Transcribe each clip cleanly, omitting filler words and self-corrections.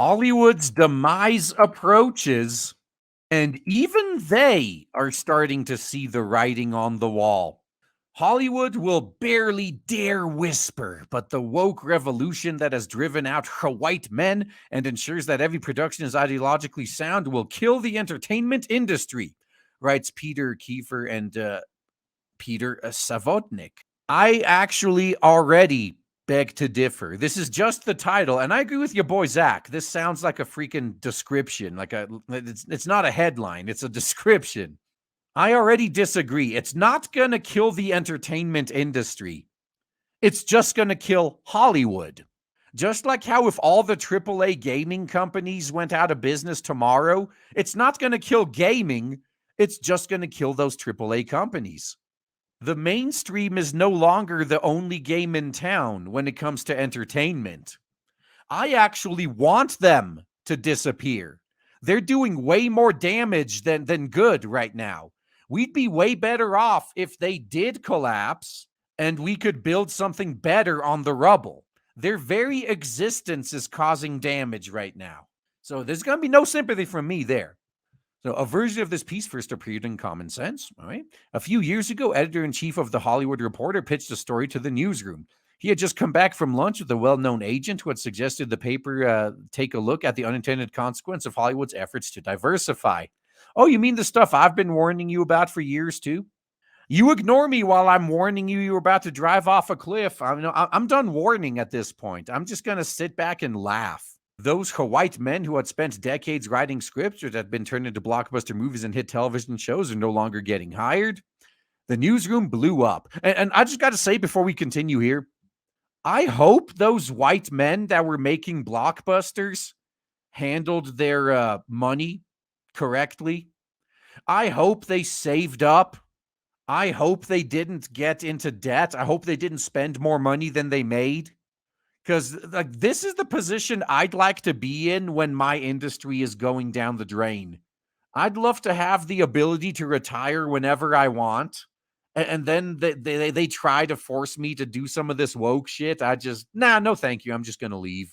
Hollywood's demise approaches, and even they are starting to see the writing on the wall. Hollywood will barely dare whisper, but the woke revolution that has driven out white men and ensures that every production is ideologically sound will kill the entertainment industry, writes Peter Kiefer and Peter Savotnik. I actually already beg to differ. This is just the title, and I agree with your boy Zach. This sounds like a freaking description, it's not a headline, it's a description. I already disagree. It's not gonna kill the entertainment industry. It's just gonna kill Hollywood. Just like how if all the AAA gaming companies went out of business tomorrow, it's not gonna kill gaming. It's just gonna kill those AAA companies. The mainstream is no longer the only game in town when it comes to entertainment. I actually want them to disappear. They're doing way more damage than good right now. We'd be way better off if they did collapse and we could build something better on the rubble. Their very existence is causing damage right now. So there's going to be no sympathy from me there. So a version of this piece first appeared in Common Sense. All right. A few years ago, editor-in-chief of The Hollywood Reporter pitched a story to the newsroom. He had just come back from lunch with a well-known agent who had suggested the paper take a look at the unintended consequence of Hollywood's efforts to diversify. Oh, you mean the stuff I've been warning you about for years too? You ignore me while I'm warning you you're about to drive off a cliff. I'm done warning at this point. I'm just going to sit back and laugh. Those white men who had spent decades writing scripts that had been turned into blockbuster movies and hit television shows are no longer getting hired. The newsroom blew up. And I just got to say before we continue here, I hope those white men that were making blockbusters handled their money correctly. I hope they saved up. I hope they didn't get into debt. I hope they didn't spend more money than they made. Because this is the position I'd like to be in when my industry is going down the drain. I'd love to have the ability to retire whenever I want. And then they try to force me to do some of this woke shit. No thank you. I'm just going to leave.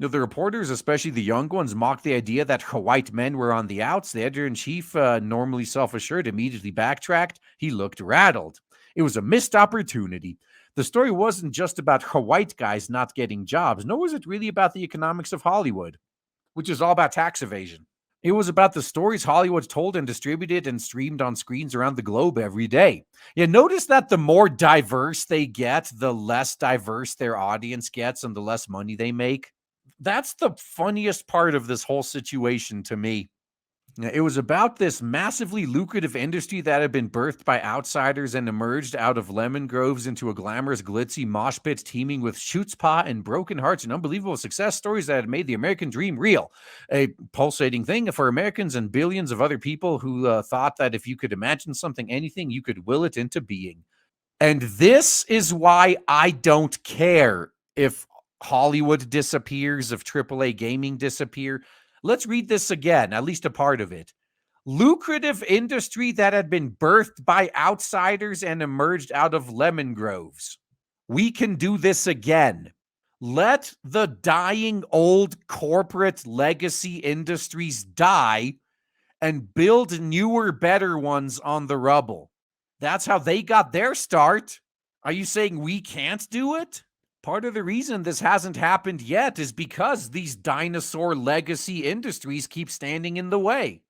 The reporters, especially the young ones, mocked the idea that white men were on the outs. The editor-in-chief, normally self-assured, immediately backtracked. He looked rattled. It was a missed opportunity. The story wasn't just about white guys not getting jobs, nor was it really about the economics of Hollywood, which is all about tax evasion. It was about the stories Hollywood told and distributed and streamed on screens around the globe every day. Yeah, notice that the more diverse they get, the less diverse their audience gets and the less money they make. That's the funniest part of this whole situation to me. It was about this massively lucrative industry that had been birthed by outsiders and emerged out of lemon groves into a glamorous, glitzy mosh pit teeming with chutzpah and broken hearts and unbelievable success stories that had made the American dream real. A pulsating thing for Americans and billions of other people who thought that if you could imagine something, anything, you could will it into being. And this is why I don't care if Hollywood disappears, if AAA gaming disappear. Let's read this again, at least a part of it. Lucrative industry that had been birthed by outsiders and emerged out of lemon groves. We can do this again. Let the dying old corporate legacy industries die and build newer, better ones on the rubble. That's how they got their start. Are you saying we can't do it? Part of the reason this hasn't happened yet is because these dinosaur legacy industries keep standing in the way.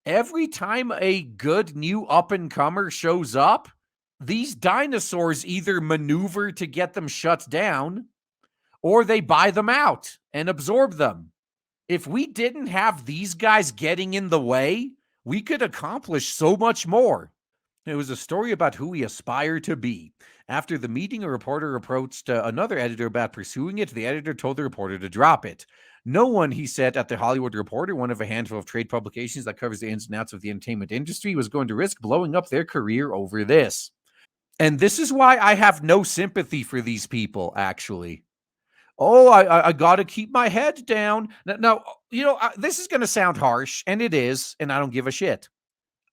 Every time a good new up-and-comer shows up, these dinosaurs either maneuver to get them shut down, or they buy them out and absorb them. If we didn't have these guys getting in the way, we could accomplish so much more. It was a story about who we aspire to be. After the meeting, a reporter approached another editor about pursuing it. The editor told the reporter to drop it. No one, he said, at the Hollywood Reporter, one of a handful of trade publications that covers the ins and outs of the entertainment industry, was going to risk blowing up their career over this. And this is why I have no sympathy for these people, actually. Oh, I got to keep my head down. Now, this is going to sound harsh, and it is, and I don't give a shit.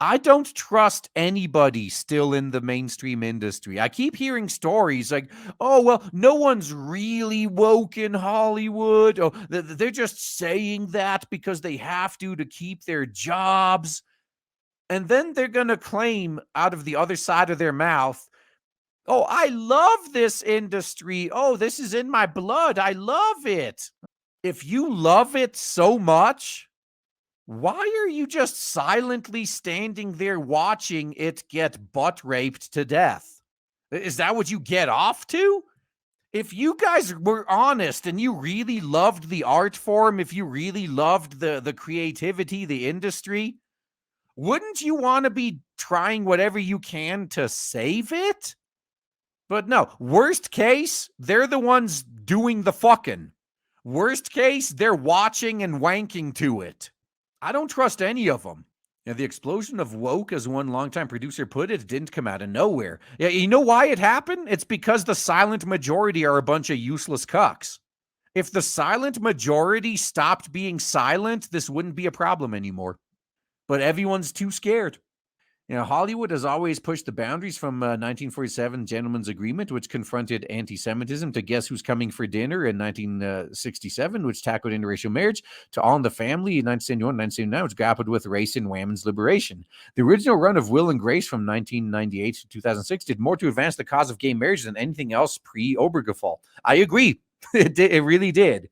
I don't trust anybody still in the mainstream industry. I keep hearing stories like, oh, well, no one's really woke in Hollywood. Oh, they're just saying that because they have to keep their jobs. And then they're going to claim out of the other side of their mouth, oh, I love this industry. Oh, this is in my blood. I love it. If you love it so much, why are you just silently standing there watching it get butt raped to death? Is that what you get off to? If you guys were honest and you really loved the art form, if you really loved the creativity, the industry, wouldn't you want to be trying whatever you can to save it? But no, worst case, they're the ones doing the fucking. Worst case, they're watching and wanking to it. I don't trust any of them. Yeah, the explosion of woke, as one longtime producer put it, didn't come out of nowhere. Yeah, you know why it happened? It's because the silent majority are a bunch of useless cucks. If the silent majority stopped being silent, this wouldn't be a problem anymore. But everyone's too scared. Hollywood has always pushed the boundaries from 1947 Gentleman's Agreement, which confronted anti-Semitism, to Guess Who's Coming for Dinner in 1967, which tackled interracial marriage, to All in the Family in 1971 1979, which grappled with race and women's liberation. The original run of Will and Grace from 1998 to 2006 did more to advance the cause of gay marriage than anything else pre-Obergefell. I agree. It really did.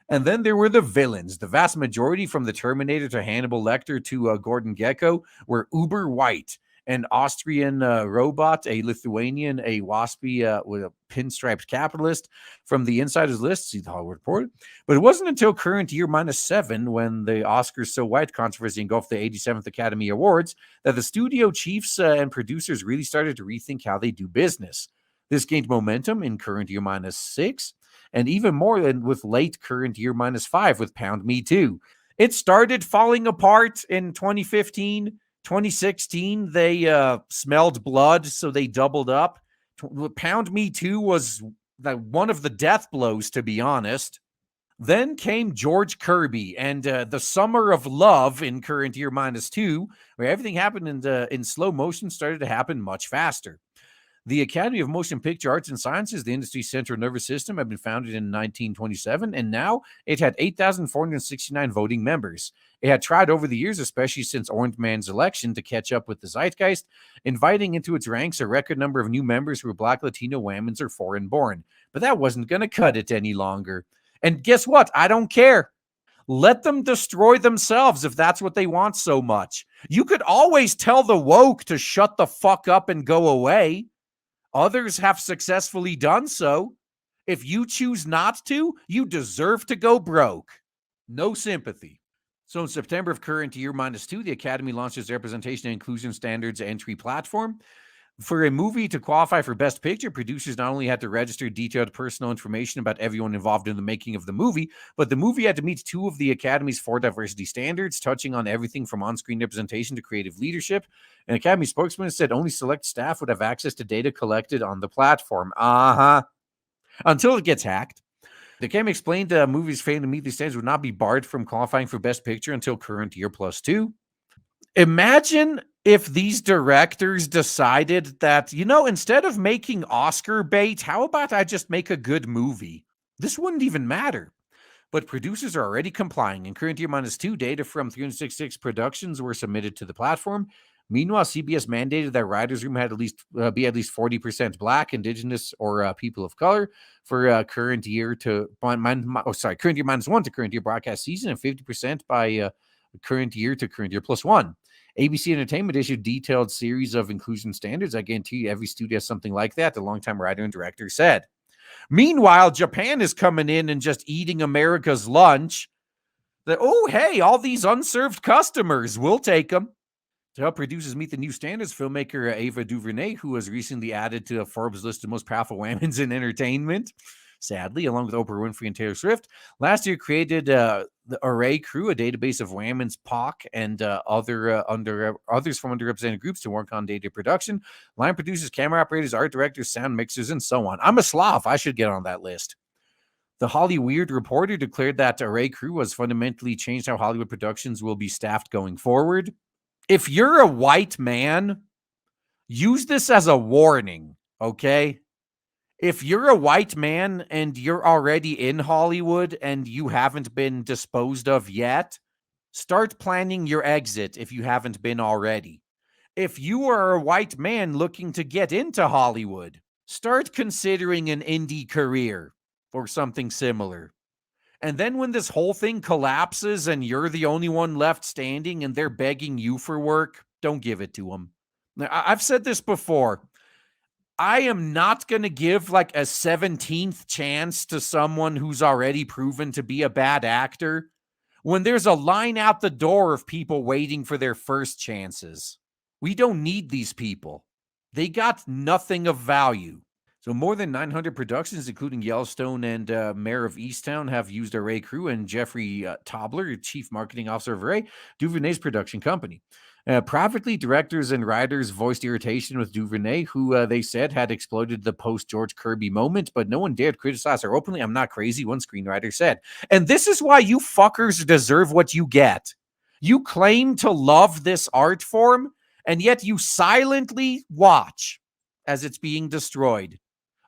And then there were the villains. The vast majority, from the Terminator to Hannibal Lecter to Gordon Gekko, were uber white. An Austrian robot, a Lithuanian, a waspy with a pinstriped capitalist. From the Insider's List, see the Hollywood Reporter. But it wasn't until current year -7, when the Oscars So White controversy engulfed the 87th Academy Awards, that the studio chiefs and producers really started to rethink how they do business. This gained momentum in current year -6, and even more than with late current year -5 with Pound Me Too. It started falling apart in 2015. 2016, they smelled blood, so they doubled up. Pound Me Too was one of the death blows, to be honest. Then came George Kirby and the Summer of Love in current year -2, where everything happened in slow motion started to happen much faster. The Academy of Motion Picture Arts and Sciences, the industry's central nervous system, had been founded in 1927, and now it had 8,469 voting members. It had tried over the years, especially since Orange Man's election, to catch up with the zeitgeist, inviting into its ranks a record number of new members who were Black, Latino, Women's, or foreign-born. But that wasn't going to cut it any longer. And guess what? I don't care. Let them destroy themselves if that's what they want so much. You could always tell the woke to shut the fuck up and go away. Others have successfully done so. If you choose not to, you deserve to go broke. No sympathy. So in September of current year -2, the Academy launched its Representation and Inclusion Standards entry platform. For a movie to qualify for Best Picture, producers not only had to register detailed personal information about everyone involved in the making of the movie, but the movie had to meet 2 of the Academy's 4 diversity standards, touching on everything from on-screen representation to creative leadership. An Academy spokesman said only select staff would have access to data collected on the platform. Until it gets hacked. The Academy explained movies failing to meet these standards would not be barred from qualifying for Best Picture until current year +2. Imagine if these directors decided that, instead of making Oscar bait, how about I just make a good movie? This wouldn't even matter. But producers are already complying. In current year -2, data from 366 productions were submitted to the platform. Meanwhile, CBS mandated that writers' room had be at least 40% Black, Indigenous, or people of color for current year to current year -1 to current year broadcast season, and 50% by current year to current year +1. ABC Entertainment issued detailed series of inclusion standards. I guarantee you every studio has something like that, the longtime writer and director said. Meanwhile, Japan is coming in and just eating America's lunch. Hey, all these unserved customers, we'll take them. To help producers meet the new standards, filmmaker Ava DuVernay, who was recently added to a Forbes list of most powerful women in entertainment, sadly, along with Oprah Winfrey and Taylor Swift, last year created the Array Crew, a database of women's POC and others from underrepresented groups to work on data production, line producers, camera operators, art directors, sound mixers, and so on. I'm a Slav. I should get on that list. The Hollyweird Reporter declared that Array Crew has fundamentally changed how Hollywood productions will be staffed going forward. If you're a white man, use this as a warning, okay? If you're a white man and you're already in Hollywood and you haven't been disposed of yet, start planning your exit if you haven't been already. If you are a white man looking to get into Hollywood, start considering an indie career or something similar. And then when this whole thing collapses and you're the only one left standing and they're begging you for work, don't give it to them. Now, I've said this before. I am not going to give like a 17th chance to someone who's already proven to be a bad actor when there's a line out the door of people waiting for their first chances. We don't need these people. They got nothing of value. So more than 900 productions, including Yellowstone and Mayor of Easttown, have used Array Crew, and Jeffrey Tobler, Chief Marketing Officer of Array, DuVernay's production company. Privately, directors and writers voiced irritation with DuVernay, who they said had exploited the post-George Kirby moment, but no one dared criticize her openly. I'm not crazy, one screenwriter said. And this is why you fuckers deserve what you get. You claim to love this art form, and yet you silently watch as it's being destroyed.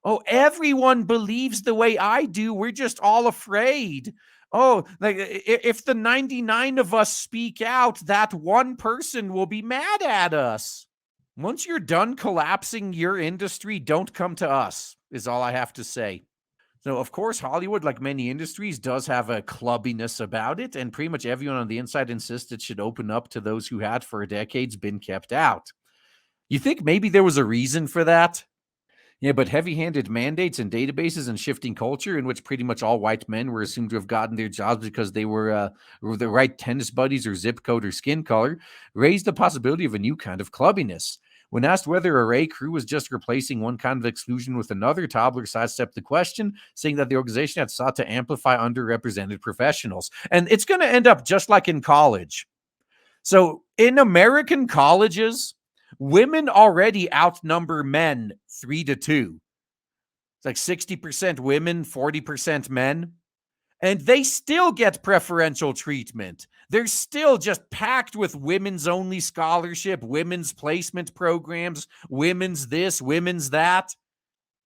Oh, everyone believes the way I do. We're just all afraid. Oh, like if the 99 of us speak out, that one person will be mad at us. Once you're done collapsing your industry, don't come to us, is all I have to say. So, of course, Hollywood, like many industries, does have a clubbiness about it, and pretty much everyone on the inside insists it should open up to those who had for decades been kept out. You think maybe there was a reason for that? Yeah, but heavy-handed mandates and databases and shifting culture in which pretty much all white men were assumed to have gotten their jobs because they were the right tennis buddies or zip code or skin color raised the possibility of a new kind of clubbiness. When asked whether Array Crew was just replacing one kind of exclusion with another, Tobler sidestepped the question, saying that the organization had sought to amplify underrepresented professionals. And it's going to end up just like in college. So in American colleges, women already outnumber men 3-2. It's like 60% women, 40% men. And they still get preferential treatment. They're still just packed with women's only scholarship, women's placement programs, women's this, women's that,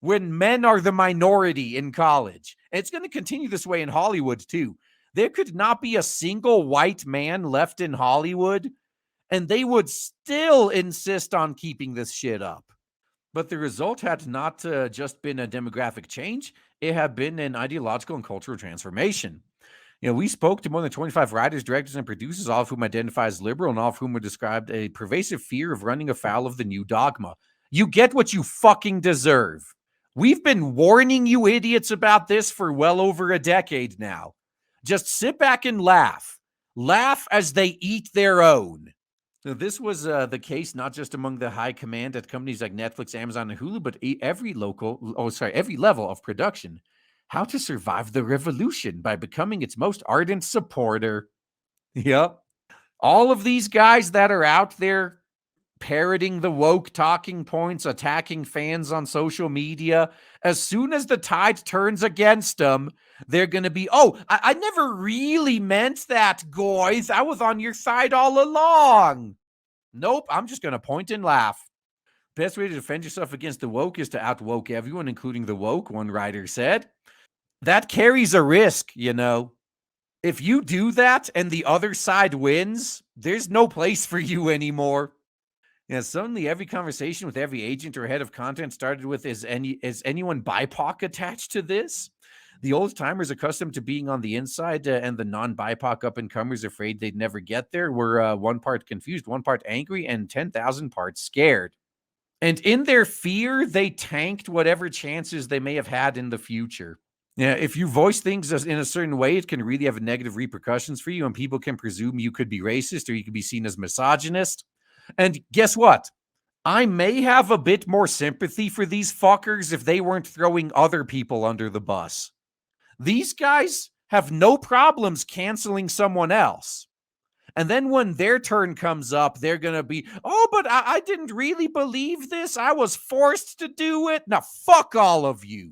when men are the minority in college. And it's going to continue this way in Hollywood too. There could not be a single white man left in Hollywood, and they would still insist on keeping this shit up. But the result had not just been a demographic change, it had been an ideological and cultural transformation. You know, we spoke to more than 25 writers, directors, and producers, all of whom identify as liberal and all of whom were described a pervasive fear of running afoul of the new dogma. You get what you fucking deserve. We've been warning you idiots about this for well over a decade now. Just sit back and laugh. Laugh as they eat their own. Now, this was the case not just among the high command at companies like Netflix, Amazon, and Hulu, but every level of production. How to survive the revolution by becoming its most ardent supporter. Yep. All of these guys that are out there parroting the woke talking points, attacking fans on social media, as soon as the tide turns against them, they're going to be, oh, I never really meant that, guys. I was on your side all along. Nope, I'm just going to point and laugh. Best way to defend yourself against the woke is to outwoke everyone, including the woke, one writer said. That carries a risk, you know. If you do that and the other side wins, there's no place for you anymore. Yeah, suddenly every conversation with every agent or head of content started with, is anyone BIPOC attached to this? The old timers accustomed to being on the inside and the non-BIPOC up-and-comers afraid they'd never get there were one part confused, one part angry, and 10,000 parts scared. And in their fear, they tanked whatever chances they may have had in the future. Yeah, if you voice things in a certain way, it can really have negative repercussions for you, and people can presume you could be racist or you could be seen as misogynist. And guess what? I may have a bit more sympathy for these fuckers if they weren't throwing other people under the bus. These guys have no problems canceling someone else. And then when their turn comes up, they're going to be, oh, but I didn't really believe this. I was forced to do it. Now, fuck all of you.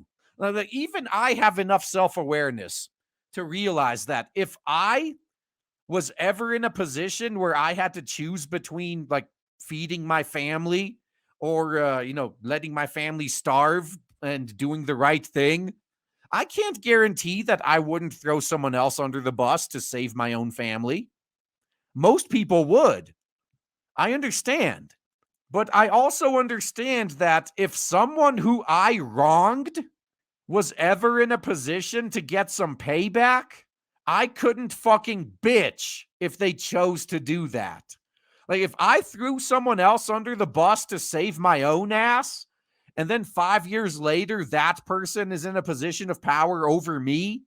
Even I have enough self-awareness to realize that if I was ever in a position where I had to choose between like feeding my family or, letting my family starve and doing the right thing, I can't guarantee that I wouldn't throw someone else under the bus to save my own family. Most people would. I understand. But I also understand that if someone who I wronged was ever in a position to get some payback, I couldn't fucking bitch if they chose to do that. Like, if I threw someone else under the bus to save my own ass, and then 5 years later, that person is in a position of power over me,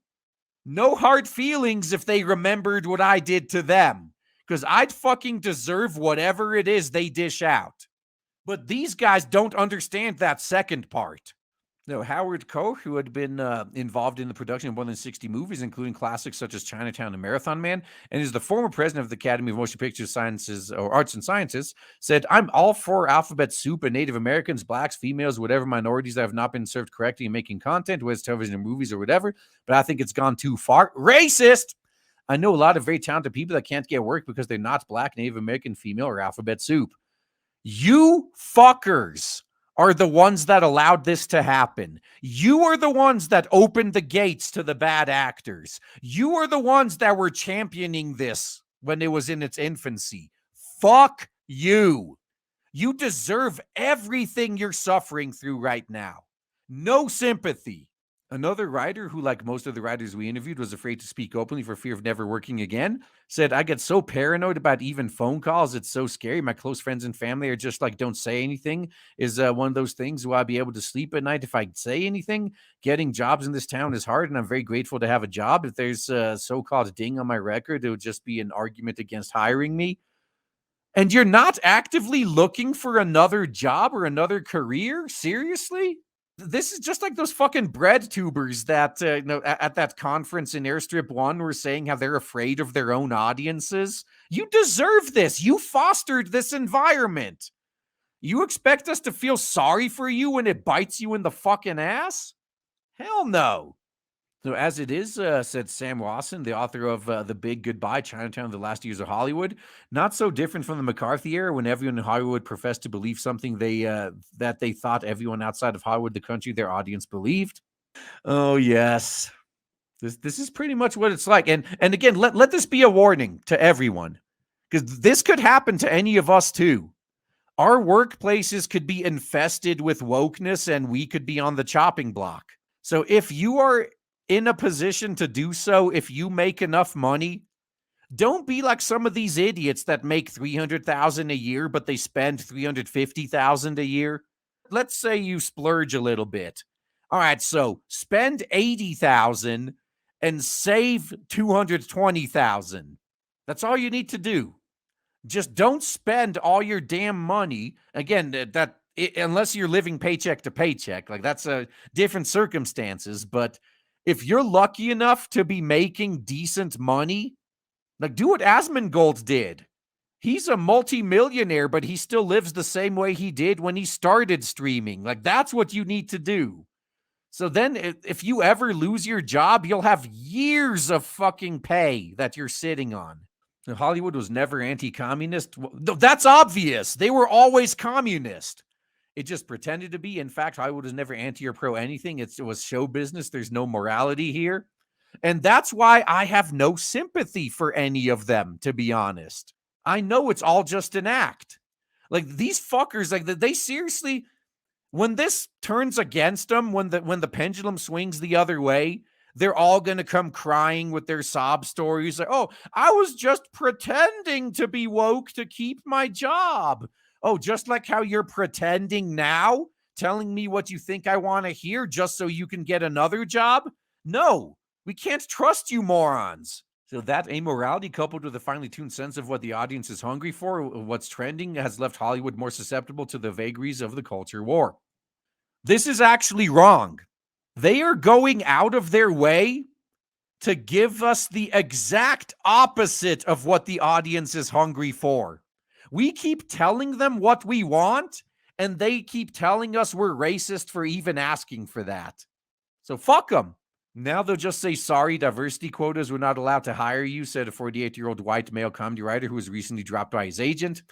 no hard feelings if they remembered what I did to them, because I'd fucking deserve whatever it is they dish out. But these guys don't understand that second part. No, Howard Koch, who had been involved in the production of more than 60 movies, including classics such as Chinatown and Marathon Man, and is the former president of the Academy of Motion Picture Sciences or Arts and Sciences, said, "I'm all for alphabet soup and Native Americans, blacks, females, whatever minorities that have not been served correctly in making content, whether it's television or movies or whatever, but I think it's gone too far. Racist! I know a lot of very talented people that can't get work because they're not black, Native American, female, or alphabet soup. You fuckers are the ones that allowed this to happen. You are the ones that opened the gates to the bad actors. You are the ones that were championing this when it was in its infancy. Fuck you. You deserve everything you're suffering through right now. No sympathy." Another writer who, like most of the writers we interviewed, was afraid to speak openly for fear of never working again, said, "I get so paranoid about even phone calls. It's so scary. My close friends and family are just like, don't say anything is one of those things. Will I be able to sleep at night if I say anything? Getting jobs in this town is hard, and I'm very grateful to have a job. If there's a so-called ding on my record, it would just be an argument against hiring me." And you're not actively looking for another job or another career? Seriously? This is just like those fucking bread tubers that, at that conference in Airstrip 1 were saying how they're afraid of their own audiences. You deserve this. You fostered this environment. You expect us to feel sorry for you when it bites you in the fucking ass? Hell no. So as it is, said Sam Lawson, the author of The Big Goodbye, Chinatown, The Last Years of Hollywood, not so different from the McCarthy era when everyone in Hollywood professed to believe something that they thought everyone outside of Hollywood, the country, their audience believed. Oh, yes. This is pretty much what it's like. And again, let this be a warning to everyone, because this could happen to any of us too. Our workplaces could be infested with wokeness and we could be on the chopping block. So if you are in a position to do so, if you make enough money, don't be like some of these idiots that make $300,000 a year, but they spend $350,000 a year. Let's say you splurge a little bit. All right, so spend $80,000 and save $220,000. That's all you need to do. Just don't spend all your damn money. Again, unless you're living paycheck to paycheck, like that's a different circumstances. But if you're lucky enough to be making decent money, like do what Asmongold did. He's a multimillionaire, but he still lives the same way he did when he started streaming. Like that's what you need to do. So then if you ever lose your job, you'll have years of fucking pay that you're sitting on. Hollywood was never anti-communist. That's obvious. They were always communist. It just pretended to be. In fact, Hollywood was never anti or pro anything. It was show business. There's no morality here. And that's why I have no sympathy for any of them, to be honest. I know it's all just an act. Like these fuckers, like they seriously, when this turns against them, when the pendulum swings the other way, they're all going to come crying with their sob stories. Like, oh, I was just pretending to be woke to keep my job. Oh, just like how you're pretending now, telling me what you think I want to hear just so you can get another job? No, we can't trust you morons. So that amorality coupled with a finely tuned sense of what the audience is hungry for, what's trending, has left Hollywood more susceptible to the vagaries of the culture war. This is actually wrong. They are going out of their way to give us the exact opposite of what the audience is hungry for. We keep telling them what we want, and they keep telling us we're racist for even asking for that. So fuck them. Now they'll just say, sorry, diversity quotas were not allowed to hire you, said a 48-year-old white male comedy writer who was recently dropped by his agent.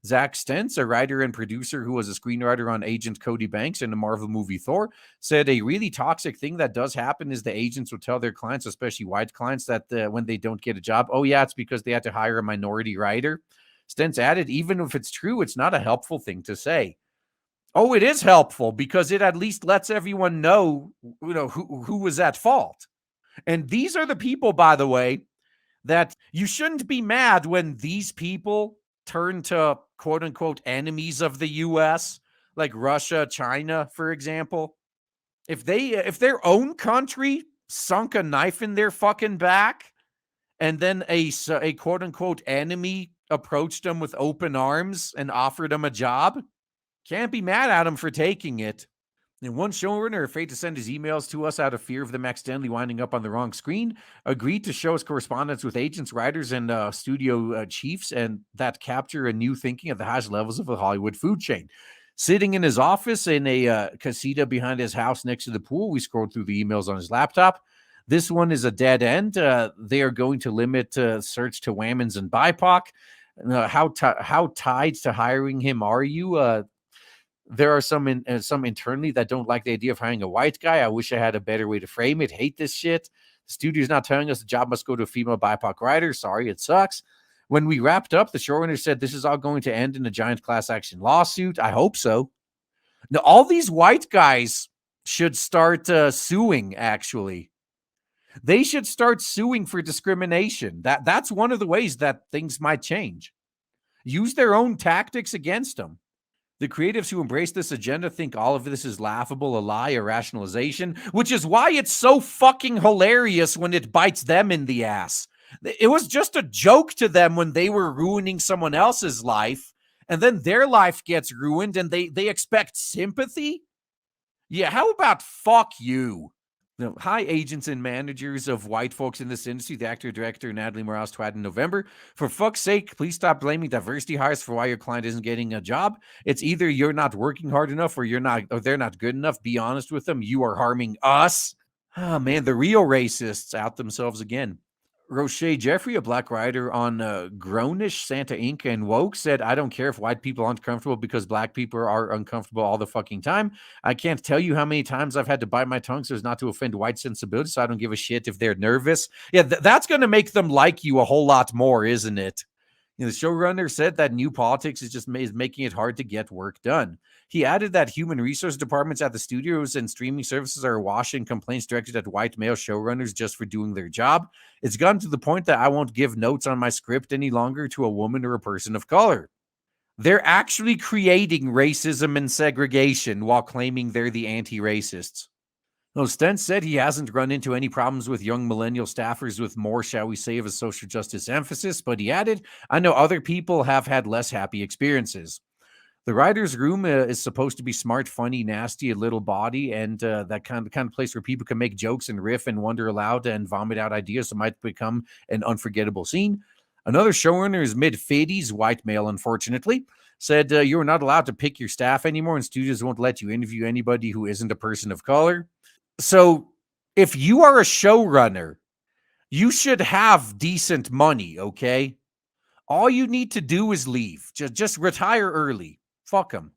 Zach Stentz, a writer and producer who was a screenwriter on Agent Cody Banks in the Marvel movie Thor, said a really toxic thing that does happen is the agents will tell their clients, especially white clients, that when they don't get a job, oh yeah, it's because they had to hire a minority writer. Stentz added, even if it's true, it's not a helpful thing to say. Oh, it is helpful because it at least lets everyone know, who was at fault. And these are the people, by the way, that you shouldn't be mad when these people turn to quote unquote enemies of the US, like Russia, China, for example. If their own country sunk a knife in their fucking back and then a quote unquote enemy approached them with open arms and offered them a job, can't be mad at them for taking it. And one showrunner, afraid to send his emails to us out of fear of them accidentally winding up on the wrong screen, agreed to show us correspondence with agents, writers, and studio chiefs, and that capture a new thinking at the highest levels of the Hollywood food chain. Sitting in his office in a casita behind his house next to the pool, we scrolled through the emails on his laptop. This one is a dead end. They are going to limit search to Whammons and BIPOC. How tied to hiring him are you? There are some internally that don't like the idea of hiring a white guy. I wish I had a better way to frame it. Hate this shit. The studio's not telling us the job must go to a female BIPOC writer. Sorry, it sucks. When we wrapped up, the showrunner said this is all going to end in a giant class action lawsuit. I hope so. Now, all these white guys should start suing, actually. They should start suing for discrimination. That's one of the ways that things might change. Use their own tactics against them. The creatives who embrace this agenda think all of this is laughable, a lie, a rationalization, which is why it's so fucking hilarious when it bites them in the ass. It was just a joke to them when they were ruining someone else's life, and then their life gets ruined and they expect sympathy? Yeah, how about fuck you? Now, hi, agents and managers of white folks in this industry. The actor-director Natalie Morales tweeted in November. For fuck's sake, please stop blaming diversity hires for why your client isn't getting a job. It's either you're not working hard enough or they're not good enough. Be honest with them. You are harming us. Oh, man, the real racists out themselves again. Roche Jeffrey, a black writer on Grownish, Santa Inc. and Woke, said, I don't care if white people aren't comfortable because black people are uncomfortable all the fucking time. I can't tell you how many times I've had to bite my tongue so as not to offend white sensibilities, so I don't give a shit if they're nervous. Yeah, that's going to make them like you a whole lot more, isn't it? The showrunner said that new politics is making it hard to get work done. He added that human resource departments at the studios and streaming services are awash in complaints directed at white male showrunners just for doing their job. It's gotten to the point that I won't give notes on my script any longer to a woman or a person of color. They're actually creating racism and segregation while claiming they're the anti-racists. Stentz said he hasn't run into any problems with young millennial staffers with more, shall we say, of a social justice emphasis, but he added, I know other people have had less happy experiences. The writer's room is supposed to be smart, funny, nasty, a little body, and that kind of place where people can make jokes and riff and wonder aloud and vomit out ideas that might become an unforgettable scene. Another showrunner is mid-50s, white male, unfortunately, said you are not allowed to pick your staff anymore, and studios won't let you interview anybody who isn't a person of color. So if you are a showrunner, you should have decent money, okay? All you need to do is leave. Just retire early. Fuck them.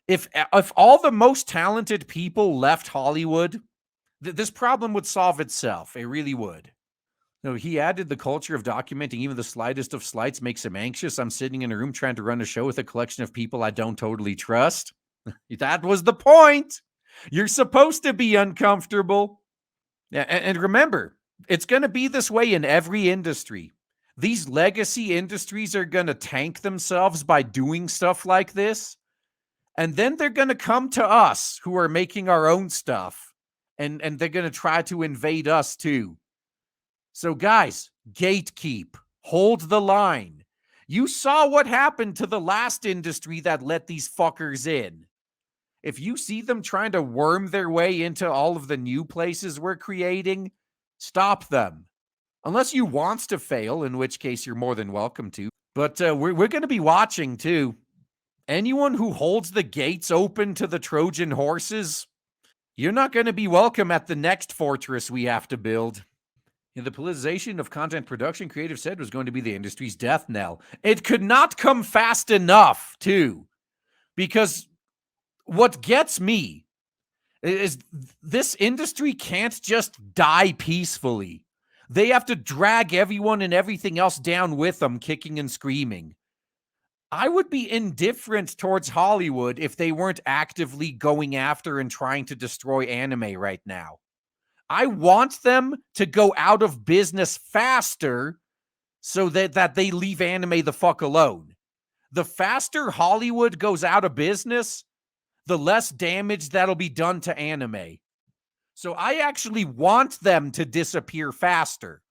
If all the most talented people left Hollywood, this problem would solve itself. It really would. No, he added the culture of documenting even the slightest of slights makes him anxious. I'm sitting in a room trying to run a show with a collection of people I don't totally trust. That was the point. You're supposed to be uncomfortable. And remember, it's going to be this way in every industry. These legacy industries are going to tank themselves by doing stuff like this. And then they're going to come to us who are making our own stuff. And they're going to try to invade us too. So guys, gatekeep. Hold the line. You saw what happened to the last industry that let these fuckers in. If you see them trying to worm their way into all of the new places we're creating, stop them. Unless you want to fail, in which case you're more than welcome to. But we're going to be watching too. Anyone who holds the gates open to the Trojan horses, You're not going to be welcome at the next fortress we have to build. The politicization of content production, creative said, was going to be the industry's death knell. It could not come fast enough, too, because what gets me is this industry can't just die peacefully. They have to drag everyone and everything else down with them, kicking and screaming. I would be indifferent towards Hollywood if they weren't actively going after and trying to destroy anime right now. I want them to go out of business faster so that they leave anime the fuck alone. The faster Hollywood goes out of business, the less damage that'll be done to anime. So I actually want them to disappear faster.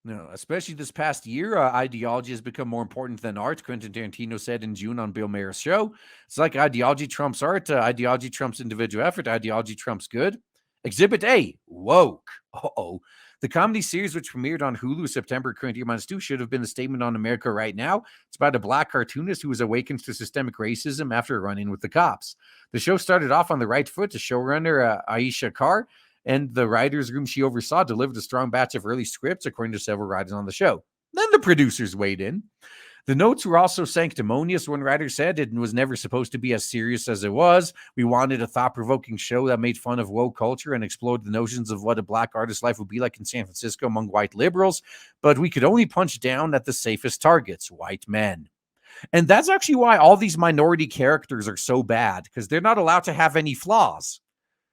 No, especially this past year, ideology has become more important than art. Quentin Tarantino said in June on Bill Maher's show, it's like ideology trumps art, ideology trumps individual effort, ideology trumps good. Exhibit A, woke. Uh-oh. The comedy series, which premiered on Hulu September current year -2, should have been a statement on America right now. It's about a black cartoonist who was awakened to systemic racism after a run-in with the cops. The show started off on the right foot. The showrunner, Aisha Carr, and the writer's room she oversaw delivered a strong batch of early scripts, according to several writers on the show. Then the producers weighed in. The notes were also sanctimonious, one writer said. It was never supposed to be as serious as it was. We wanted a thought-provoking show that made fun of woke culture and explored the notions of what a black artist's life would be like in San Francisco among white liberals, but we could only punch down at the safest targets, white men. And that's actually why all these minority characters are so bad, because they're not allowed to have any flaws,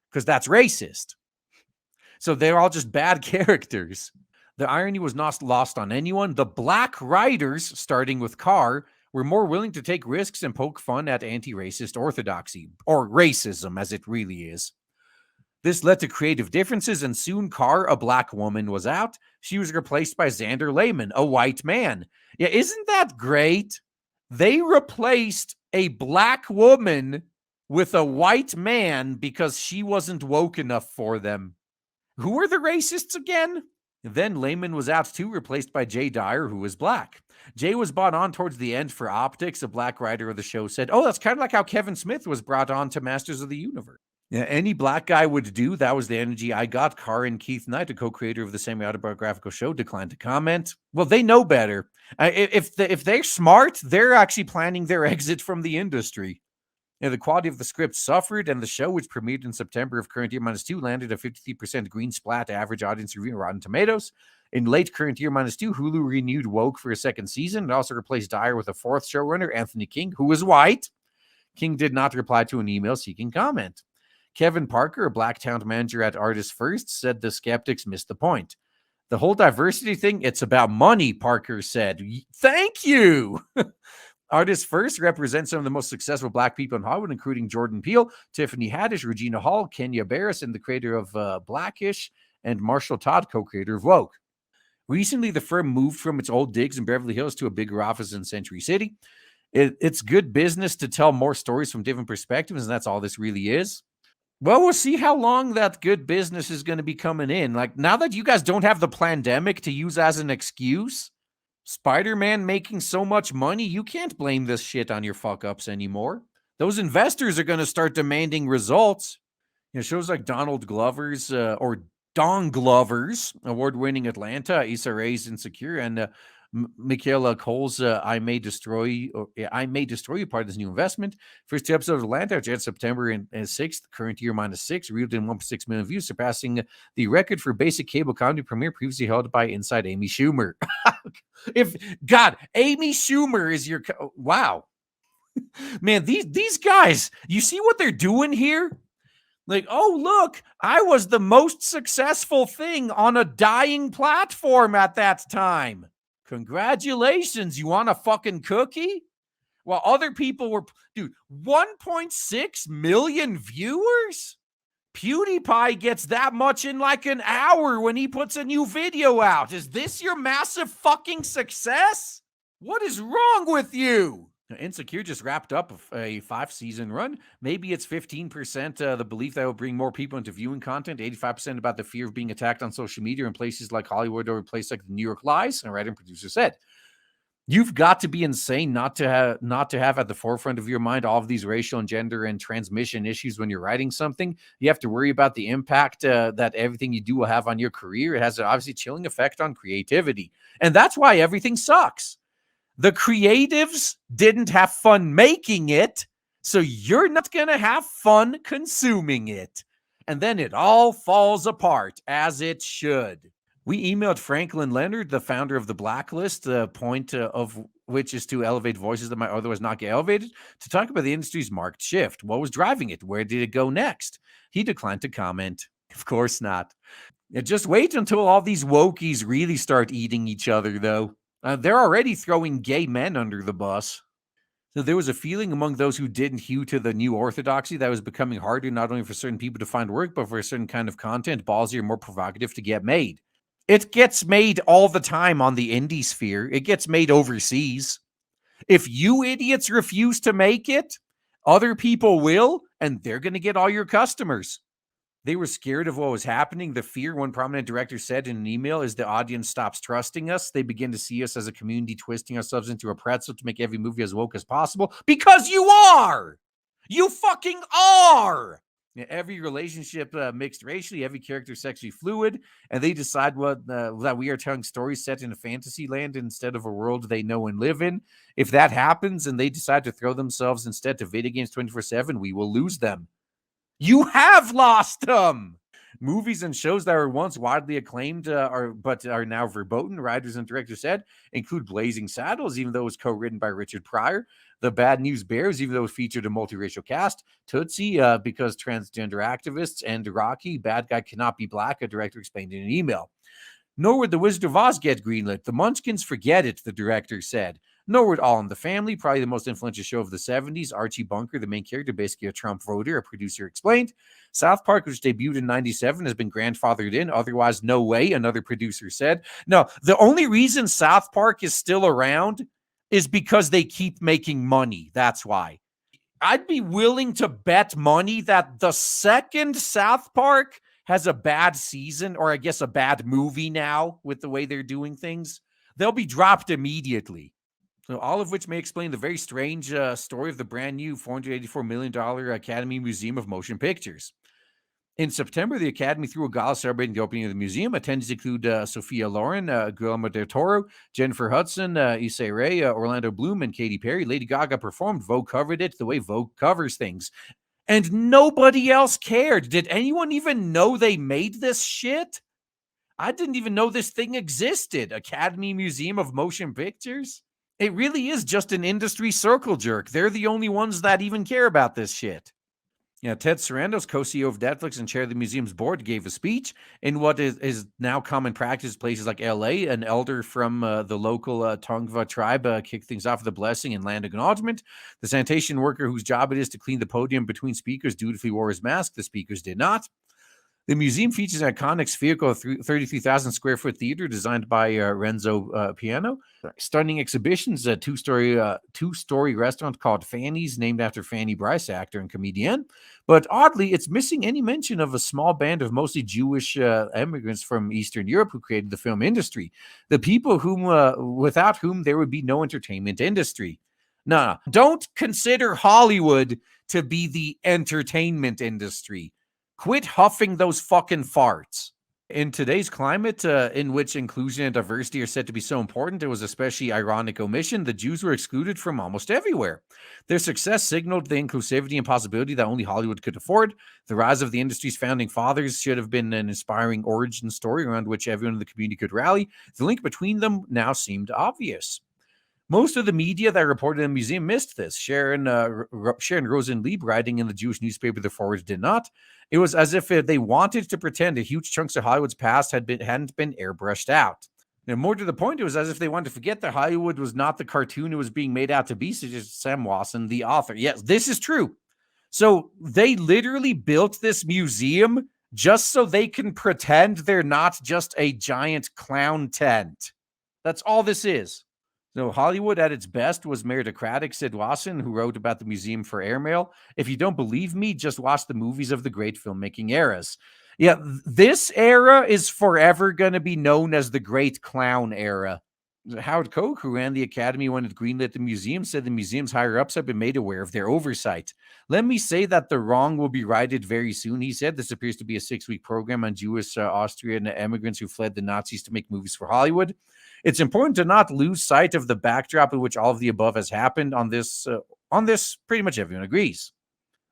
because that's racist. So they're all just bad characters. The irony was not lost on anyone. The black writers, starting with Carr, were more willing to take risks and poke fun at anti-racist orthodoxy, or racism as it really is. This led to creative differences, and soon Carr, a black woman, was out. She was replaced by Xander Lehman, a white man. Yeah, isn't that great? They replaced a black woman with a white man because she wasn't woke enough for them. Who were the racists again? Then Lehman was out too, replaced by Jay Dyer, who was black. Jay was brought on towards the end for optics. A black writer of the show said, "Oh, that's kind of like how Kevin Smith was brought on to Masters of the Universe." Yeah, any black guy would do. That was the energy I got. Carr and Keith Knight, a co-creator of the semi-autobiographical show, declined to comment. Well, they know better. If they're smart, they're actually planning their exit from the industry. The quality of the script suffered, and the show, which premiered in September of current year -2, landed a 53% green splat average audience review on Rotten Tomatoes. In late current year -2, Hulu renewed Woke for a second season. It also replaced Dyer with a fourth showrunner, Anthony King, who was white. King did not reply to an email seeking comment. Kevin Parker, a black talent manager at Artists First, said the skeptics missed the point. The whole diversity thing, it's about money, Parker said. Thank you. Artists First represents some of the most successful black people in Hollywood, including Jordan Peele, Tiffany Haddish, Regina Hall, Kenya Barris, and the creator of Blackish, and Marshall Todd, co-creator of Woke. Recently, the firm moved from its old digs in Beverly Hills to a bigger office in Century City. It's good business to tell more stories from different perspectives, and that's all this really is. Well, we'll see how long that good business is going to be coming in. Like, now that you guys don't have the pandemic to use as an excuse, Spider-Man making so much money, you can't blame this shit on your fuck-ups anymore. Those investors are going to start demanding results. Shows like Donald Glover's, or Don Glover's, award-winning Atlanta, Issa Rae's Insecure, and Michaela Cole's I May Destroy You, part of this new investment. First two episodes of Atlanta, which aired September 6th, current year -6, reeled in 1.6 million views, surpassing the record for basic cable comedy premiere previously held by Inside Amy Schumer. Amy Schumer is your... Wow. Man, these guys, you see what they're doing here? Like, oh, look, I was the most successful thing on a dying platform at that time. Congratulations, you want a fucking cookie? While other people were, dude, 1.6 million viewers? PewDiePie gets that much in like an hour when he puts a new video out. Is this your massive fucking success? What is wrong with you? Insecure just wrapped up a 5-season run. Maybe it's 15% the belief that will bring more people into viewing content, 85% about the fear of being attacked on social media in places like Hollywood or a place like the New York Lies, a writer and producer said. You've got to be insane not to have at the forefront of your mind all of these racial and gender and transmission issues when you're writing something. You have to worry about the impact that everything you do will have on your career. It has an obviously chilling effect on creativity. And that's why everything sucks. The creatives didn't have fun making it, so you're not going to have fun consuming it. And then it all falls apart, as it should. We emailed Franklin Leonard, the founder of the Blacklist, the point of which is to elevate voices that might otherwise not get elevated, to talk about the industry's marked shift. What was driving it? Where did it go next? He declined to comment. Of course not. Just wait until all these wokies really start eating each other, though. They're already throwing gay men under the bus. So there was a feeling among those who didn't hew to the new orthodoxy that was becoming harder not only for certain people to find work, but for a certain kind of content, ballsier, more provocative to get made. It gets made all the time on the indie sphere. It gets made overseas. If you idiots refuse to make it, other people will, and they're going to get all your customers. They were scared of what was happening. The fear, one prominent director said in an email, is the audience stops trusting us. They begin to see us as a community twisting ourselves into a pretzel to make every movie as woke as possible. Because you are! You fucking are! Every relationship mixed racially, every character sexually fluid, and they decide that we are telling stories set in a fantasy land instead of a world they know and live in. If that happens and they decide to throw themselves instead to video games 24/7, we will lose them. You have lost them! Movies and shows that were once widely acclaimed but are now verboten, writers and directors said, include Blazing Saddles, even though it was co-written by Richard Pryor, The Bad News Bears, even though it featured a multiracial cast, Tootsie, because transgender activists, and Rocky, Bad Guy Cannot Be Black, a director explained in an email. Nor would The Wizard of Oz get greenlit. The Munchkins forget it, the director said. Nor would All in the Family, probably the most influential show of the 70s. Archie Bunker, the main character, basically a Trump voter, a producer explained. South Park, which debuted in 97, has been grandfathered in. Otherwise, no way, another producer said. No, the only reason South Park is still around is because they keep making money. That's why. I'd be willing to bet money that the second South Park has a bad season, or I guess a bad movie now with the way they're doing things, they'll be dropped immediately. So all of which may explain the very strange story of the brand new $484 million Academy Museum of Motion Pictures. In September, the Academy threw a gala celebrating the opening of the museum. Attendees include Sophia Loren, Guillermo del Toro, Jennifer Hudson, Issa Rae, Orlando Bloom, and Katy Perry. Lady Gaga performed. Vogue covered it the way Vogue covers things. And nobody else cared. Did anyone even know they made this shit? I didn't even know this thing existed. Academy Museum of Motion Pictures? It really is just an industry circle jerk. They're the only ones that even care about this shit. Yeah, Ted Sarandos, co-CEO of Netflix and chair of the museum's board, gave a speech in what is now common practice places like LA. An elder from the local Tongva tribe kicked things off with a blessing and land acknowledgement. The sanitation worker whose job it is to clean the podium between speakers dutifully wore his mask. The speakers did not. The museum features an iconic spherical 33,000 square foot theater designed by Renzo Piano. Stunning exhibitions, a two-story restaurant called Fanny's, named after Fanny Brice, actor and comedian. But oddly, it's missing any mention of a small band of mostly Jewish immigrants from Eastern Europe who created the film industry. The people without whom there would be no entertainment industry. No, don't consider Hollywood to be the entertainment industry. Quit huffing those fucking farts. In today's climate, in which inclusion and diversity are said to be so important, it was especially ironic omission. The Jews were excluded from almost everywhere. Their success signaled the inclusivity and possibility that only Hollywood could afford. The rise of the industry's founding fathers should have been an inspiring origin story around which everyone in the community could rally. The link between them now seemed obvious. Most of the media that reported in the museum missed this. Sharon Rosenlieb, writing in the Jewish newspaper The Forward, did not. It was as if they wanted to pretend that huge chunks of Hollywood's past hadn't been airbrushed out. And more to the point, it was as if they wanted to forget that Hollywood was not the cartoon it was being made out to be, such as Sam Lawson, the author. Yes, this is true. So they literally built this museum just so they can pretend they're not just a giant clown tent. That's all this is. So Hollywood at its best was meritocratic, said Lawson, who wrote about the museum for Airmail. If you don't believe me, just watch the movies of the great filmmaking eras. Yeah, this era is forever going to be known as the Great Clown Era. Howard Koch, who ran the Academy when it greenlit the museum, said the museum's higher-ups have been made aware of their oversight. Let me say that the wrong will be righted very soon, he said. This appears to be a 6-week program on Jewish Austrian immigrants who fled the Nazis to make movies for Hollywood. It's important to not lose sight of the backdrop in which all of the above has happened. On this, pretty much everyone agrees.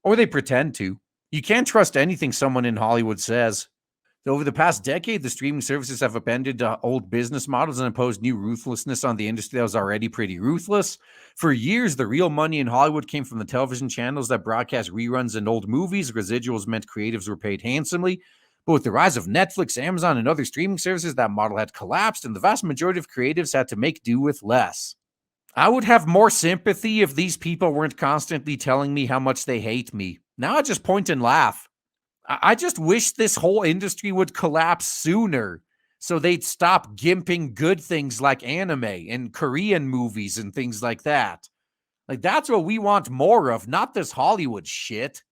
Or they pretend to. You can't trust anything someone in Hollywood says. Over the past decade, the streaming services have upended old business models and imposed new ruthlessness on the industry that was already pretty ruthless. For years, the real money in Hollywood came from the television channels that broadcast reruns and old movies. Residuals meant creatives were paid handsomely. But with the rise of Netflix, Amazon, and other streaming services, that model had collapsed, and the vast majority of creatives had to make do with less. I would have more sympathy if these people weren't constantly telling me how much they hate me. Now I just point and laugh. I just wish this whole industry would collapse sooner so they'd stop gimping good things like anime and Korean movies and things like that. Like, that's what we want more of, not this Hollywood shit.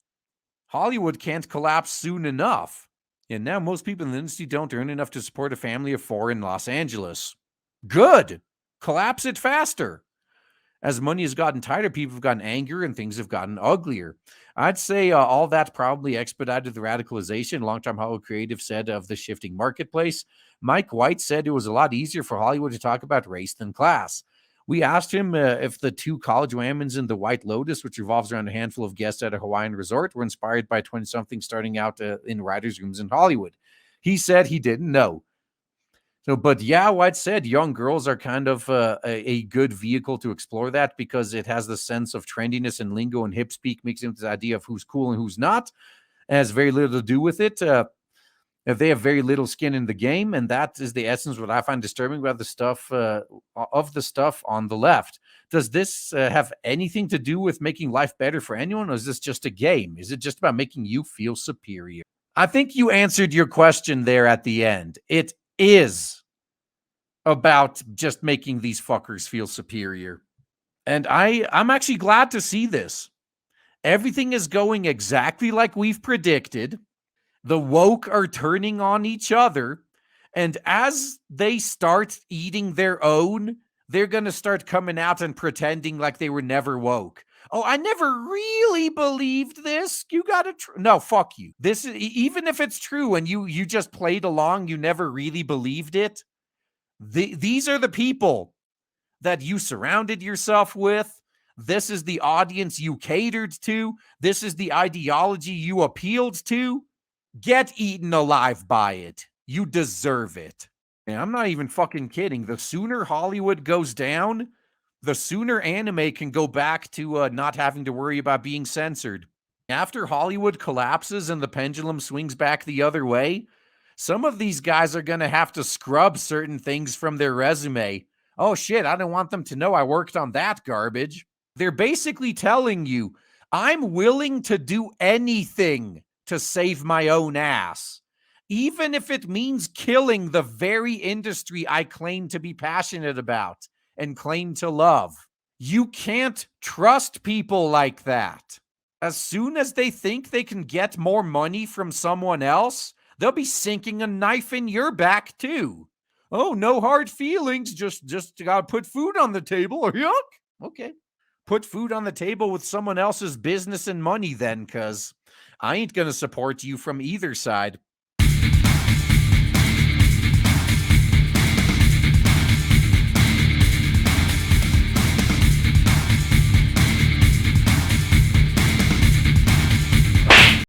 Hollywood can't collapse soon enough. And now most people in the industry don't earn enough to support a family of 4 in Los Angeles. Good. Collapse it faster. As money has gotten tighter, people have gotten angrier and things have gotten uglier. I'd say all that probably expedited the radicalization. Longtime Hollywood creative said of the shifting marketplace. Mike White said it was a lot easier for Hollywood to talk about race than class. We asked him if the 2 college women's in The White Lotus, which revolves around a handful of guests at a Hawaiian resort, were inspired by 20-somethings starting out in writers' rooms in Hollywood. He said he didn't know. But yeah, White said young girls are kind of a good vehicle to explore that because it has the sense of trendiness and lingo and hip speak mixed into the idea of who's cool and who's not. It has very little to do with it. If they have very little skin in the game, and that is the essence of what I find disturbing about the stuff on the left. Does this have anything to do with making life better for anyone, or is this just a game? Is it just about making you feel superior? I think you answered your question there at the end. It is about just making these fuckers feel superior. And I'm actually glad to see this. Everything is going exactly like we've predicted. The woke are turning on each other. And as they start eating their own, they're going to start coming out and pretending like they were never woke. Oh, I never really believed this. You got to no, fuck you. This is, even if it's true and you just played along, you never really believed it. These are the people that you surrounded yourself with. This is the audience you catered to. This is the ideology you appealed to. Get eaten alive by it. You deserve it. And I'm not even fucking kidding. The sooner Hollywood goes down, the sooner anime can go back to not having to worry about being censored. After Hollywood collapses and the pendulum swings back the other way, some of these guys are going to have to scrub certain things from their resume. Oh shit, I don't want them to know I worked on that garbage. They're basically telling you, I'm willing to do anything to save my own ass, even if it means killing the very industry I claim to be passionate about and claim to love. You can't trust people like that. As soon as they think they can get more money from someone else, they'll be sinking a knife in your back too. Oh, no hard feelings. Just gotta put food on the table or yuck. Okay. Put food on the table with someone else's business and money then, cuz I ain't gonna support you from either side.